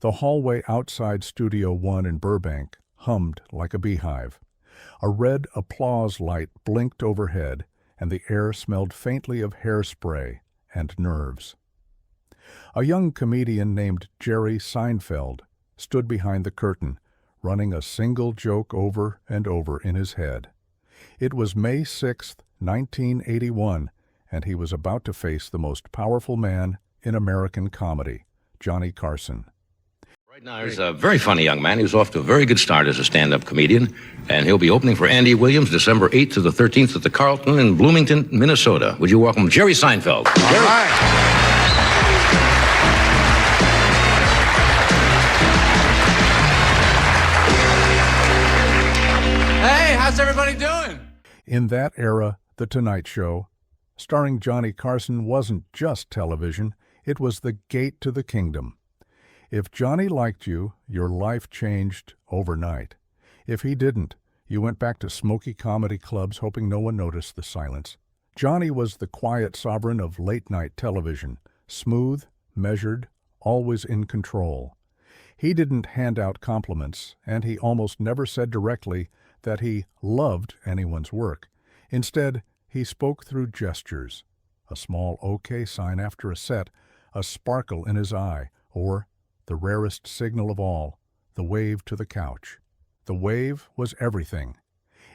The hallway outside Studio One in Burbank hummed like a beehive. A red applause light blinked overhead, and the air smelled faintly of hairspray and nerves. A young comedian named Jerry Seinfeld stood behind the curtain, running a single joke over and over in his head. It was May 6, 1981, and he was about to face the most powerful man in American comedy, Johnny Carson. Right now, he's a very funny young man. He's off to a very good start as a stand-up comedian, and he'll be opening for Andy Williams December 8th to the 13th at the Carlton in Bloomington, Minnesota. Would you welcome Jerry Seinfeld? All Jerry. right. Hey, how's everybody doing? In that era, The Tonight Show, starring Johnny Carson, wasn't just television, it was the gate to the kingdom. If Johnny liked you, your life changed overnight. If he didn't, you went back to smoky comedy clubs hoping no one noticed the silence. Johnny was the quiet sovereign of late-night television, smooth, measured, always in control. He didn't hand out compliments, and he almost never said directly that he loved anyone's work. Instead, he spoke through gestures, a small OK sign after a set, a sparkle in his eye, or the rarest signal of all, the wave to the couch. The wave was everything.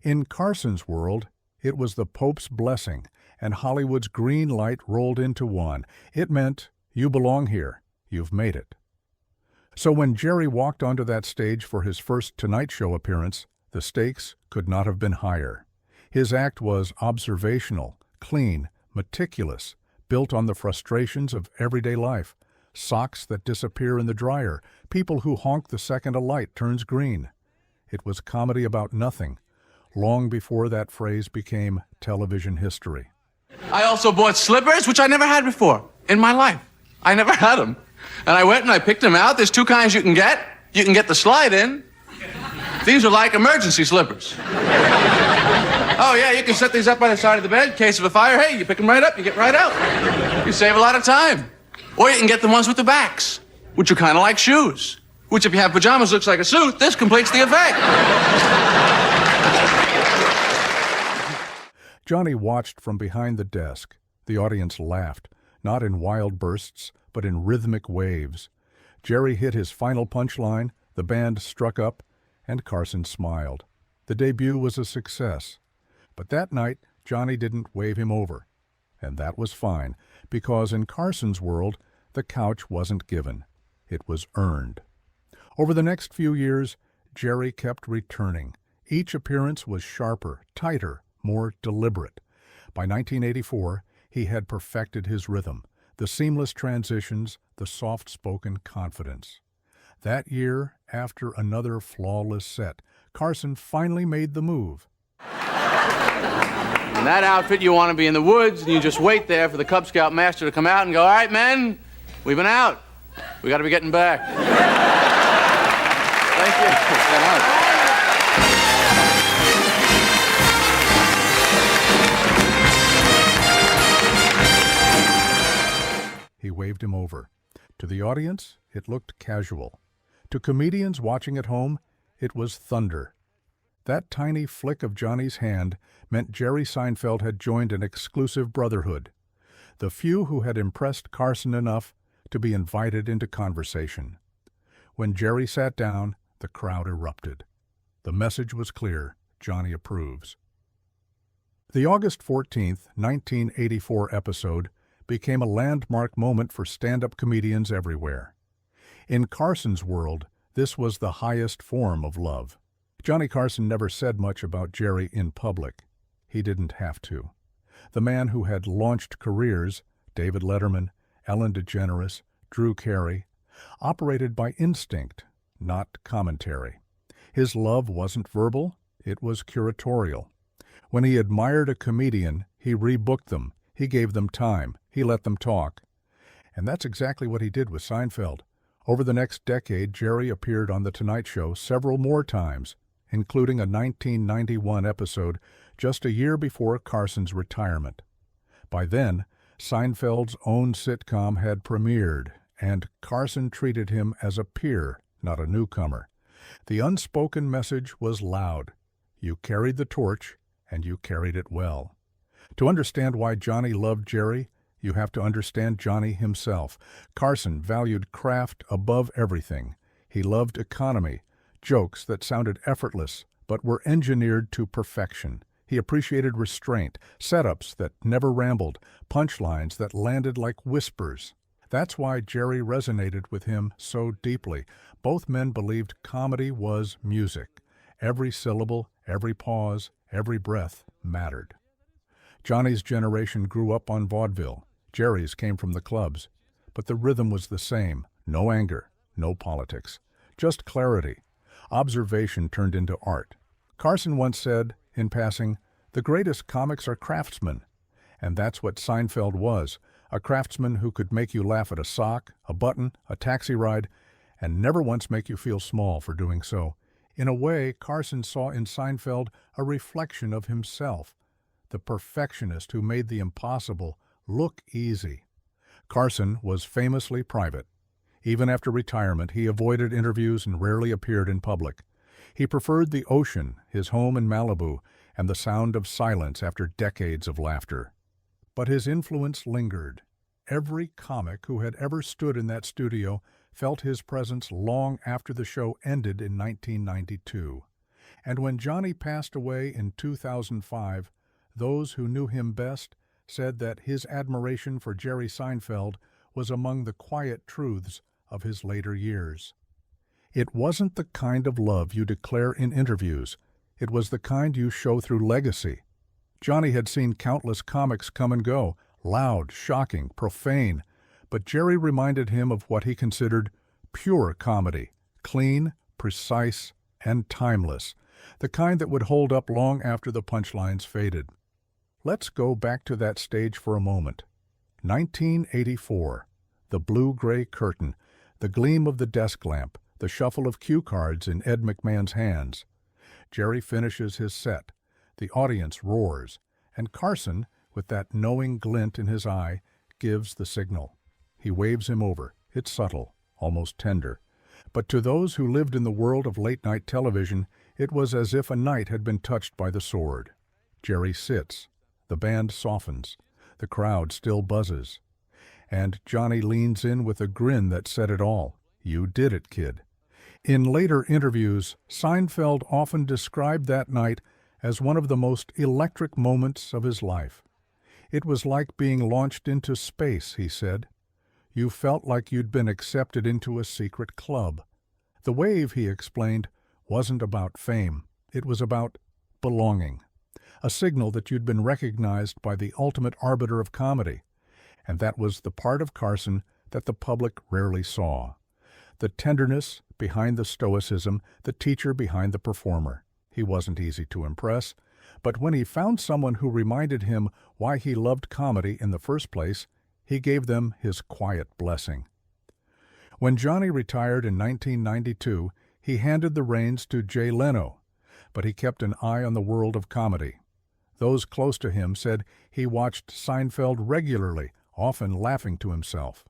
In Carson's world, it was the Pope's blessing, and Hollywood's green light rolled into one. It meant, you belong here, you've made it. So when Jerry walked onto that stage for his first Tonight Show appearance, the stakes could not have been higher. His act was observational, clean, meticulous, built on the frustrations of everyday life. Socks that disappear in the dryer, people who honk the second a light turns green. It was comedy about nothing, long before that phrase became television history. I also bought slippers, which I never had before in my life. I never had them. And I went and I picked them out. There's two kinds you can get. You can get the slide in. These are like emergency slippers. Oh, yeah, you can set these up by the side of the bed in case of a fire. Hey, you pick them right up, you get right out. You save a lot of time. Or you can get the ones with the backs, which are kind of like shoes, which if you have pajamas looks like a suit. This completes the effect. Johnny watched from behind the desk. The audience laughed, not in wild bursts, but in rhythmic waves. Jerry hit his final punchline, the band struck up, and Carson smiled. The debut was a success. But that night, Johnny didn't wave him over. And that was fine, because in Carson's world, the couch wasn't given. It was earned. Over the next few years, Jerry kept returning. Each appearance was sharper, tighter, more deliberate. By 1984, he had perfected his rhythm, the seamless transitions, the soft-spoken confidence. That year, after another flawless set, Carson finally made the move. In that outfit, you want to be in the woods, and you just wait there for the Cub Scout master to come out and go, all right, men, we've been out. We got to be getting back. Thank you. He waved him over. To the audience, it looked casual. To comedians watching at home, it was thunder. That tiny flick of Johnny's hand meant Jerry Seinfeld had joined an exclusive brotherhood, the few who had impressed Carson enough to be invited into conversation. When Jerry sat down, the crowd erupted. The message was clear: Johnny approves. The August 14, 1984 episode became a landmark moment for stand-up comedians everywhere. In Carson's world, this was the highest form of love. Johnny Carson never said much about Jerry in public. He didn't have to. The man who had launched careers, David Letterman, Ellen DeGeneres, Drew Carey, operated by instinct, not commentary. His love wasn't verbal, it was curatorial. When he admired a comedian, he rebooked them, he gave them time, he let them talk. And that's exactly what he did with Seinfeld. Over the next decade, Jerry appeared on The Tonight Show several more times, including a 1991 episode just a year before Carson's retirement. By then, Seinfeld's own sitcom had premiered, and Carson treated him as a peer, not a newcomer. The unspoken message was loud. You carried the torch, and you carried it well. To understand why Johnny loved Jerry, you have to understand Johnny himself. Carson valued craft above everything. He loved economy, jokes that sounded effortless but were engineered to perfection. He appreciated restraint, setups that never rambled, punchlines that landed like whispers. That's why Jerry resonated with him so deeply. Both men believed comedy was music. Every syllable, every pause, every breath mattered. Johnny's generation grew up on vaudeville. Jerry's came from the clubs. But the rhythm was the same. No anger, no politics. Just clarity. Observation turned into art. Carson once said, in passing, "The greatest comics are craftsmen." And that's what Seinfeld was, a craftsman who could make you laugh at a sock, a button, a taxi ride, and never once make you feel small for doing so. In a way, Carson saw in Seinfeld a reflection of himself, the perfectionist who made the impossible look easy. Carson was famously private. Even after retirement, he avoided interviews and rarely appeared in public. He preferred the ocean, his home in Malibu, and the sound of silence after decades of laughter. But his influence lingered. Every comic who had ever stood in that studio felt his presence long after the show ended in 1992. And when Johnny passed away in 2005, those who knew him best said that his admiration for Jerry Seinfeld was among the quiet truths of his later years. It wasn't the kind of love you declare in interviews. It was the kind you show through legacy. Johnny had seen countless comics come and go, loud, shocking, profane, but Jerry reminded him of what he considered pure comedy, clean, precise, and timeless, the kind that would hold up long after the punchlines faded. Let's go back to that stage for a moment. 1984, the blue-gray curtain, the gleam of the desk lamp, the shuffle of cue cards in Ed McMahon's hands. Jerry finishes his set. The audience roars, and Carson, with that knowing glint in his eye, gives the signal. He waves him over. It's subtle, almost tender. But to those who lived in the world of late-night television, it was as if a knight had been touched by the sword. Jerry sits. The band softens. The crowd still buzzes. And Johnny leans in with a grin that said it all. You did it, kid. In later interviews, Seinfeld often described that night as one of the most electric moments of his life. It was like being launched into space, he said. You felt like you'd been accepted into a secret club. The wave, he explained, wasn't about fame. It was about belonging, a signal that you'd been recognized by the ultimate arbiter of comedy. And that was the part of Carson that the public rarely saw. The tenderness behind the stoicism, the teacher behind the performer. He wasn't easy to impress, but when he found someone who reminded him why he loved comedy in the first place, he gave them his quiet blessing. When Johnny retired in 1992, he handed the reins to Jay Leno, but he kept an eye on the world of comedy. Those close to him said he watched Seinfeld regularly, often laughing to himself.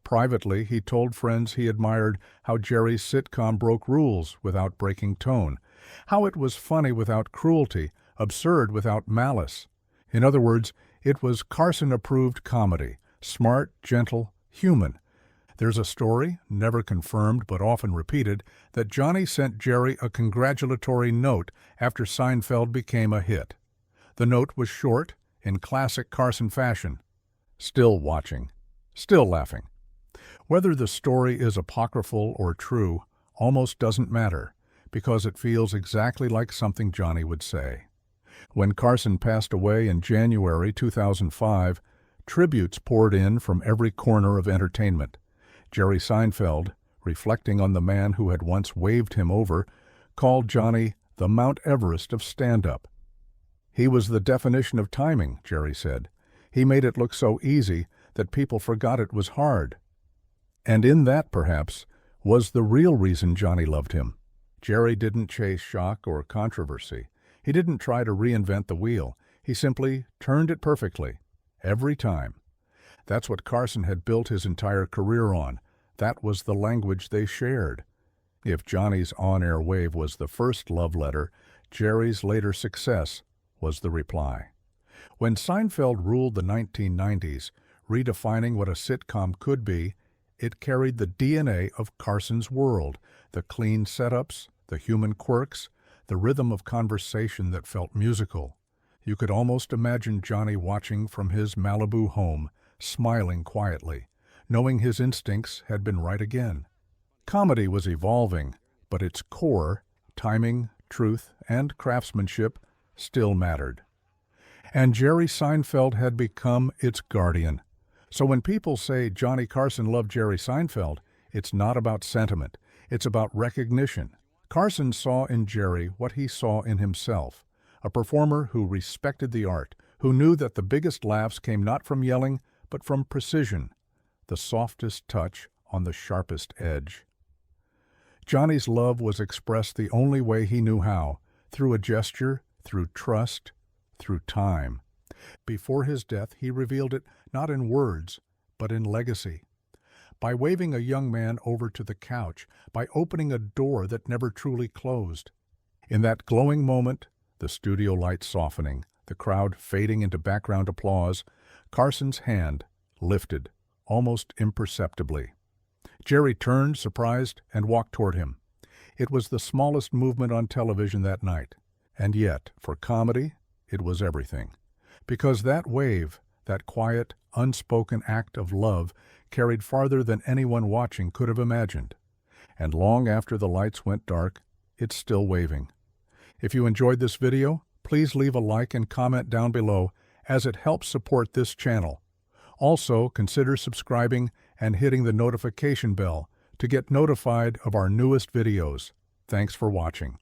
Privately, he told friends he admired how Jerry's sitcom broke rules without breaking tone, how it was funny without cruelty, absurd without malice. In other words, it was Carson-approved comedy, smart, gentle, human. There's a story, never confirmed but often repeated, that Johnny sent Jerry a congratulatory note after Seinfeld became a hit. The note was short, in classic Carson fashion. Still watching. Still laughing. Whether the story is apocryphal or true almost doesn't matter, because it feels exactly like something Johnny would say. When Carson passed away in January 2005, tributes poured in from every corner of entertainment. Jerry Seinfeld, reflecting on the man who had once waved him over, called Johnny the Mount Everest of stand-up. He was the definition of timing, Jerry said. He made it look so easy that people forgot it was hard. And in that, perhaps, was the real reason Johnny loved him. Jerry didn't chase shock or controversy. He didn't try to reinvent the wheel. He simply turned it perfectly, every time. That's what Carson had built his entire career on, That was the language they shared. If Johnny's on-air wave was the first love letter, Jerry's later success was the reply. When Seinfeld ruled the 1990s, redefining what a sitcom could be, it carried the DNA of Carson's world, the clean setups, the human quirks, the rhythm of conversation that felt musical. You could almost imagine Johnny watching from his Malibu home, smiling quietly, knowing his instincts had been right again. Comedy was evolving, but its core, timing, truth, and craftsmanship, still mattered. And Jerry Seinfeld had become its guardian. So when people say Johnny Carson loved Jerry Seinfeld, it's not about sentiment, it's about recognition. Carson saw in Jerry what he saw in himself, a performer who respected the art, who knew that the biggest laughs came not from yelling, but from precision, the softest touch on the sharpest edge. Johnny's love was expressed the only way he knew how, through a gesture, through trust, through time. Before his death, he revealed it not in words, but in legacy. By waving a young man over to the couch, by opening a door that never truly closed. In that glowing moment, the studio lights softening, the crowd fading into background applause, Carson's hand lifted, almost imperceptibly. Jerry turned, surprised, and walked toward him. It was the smallest movement on television that night, and yet, for comedy, it was everything. Because that wave, that quiet, unspoken act of love, carried farther than anyone watching could have imagined. And long after the lights went dark, it's still waving. If you enjoyed this video, please leave a like and comment down below, as it helps support this channel. Also, consider subscribing and hitting the notification bell to get notified of our newest videos. Thanks for watching.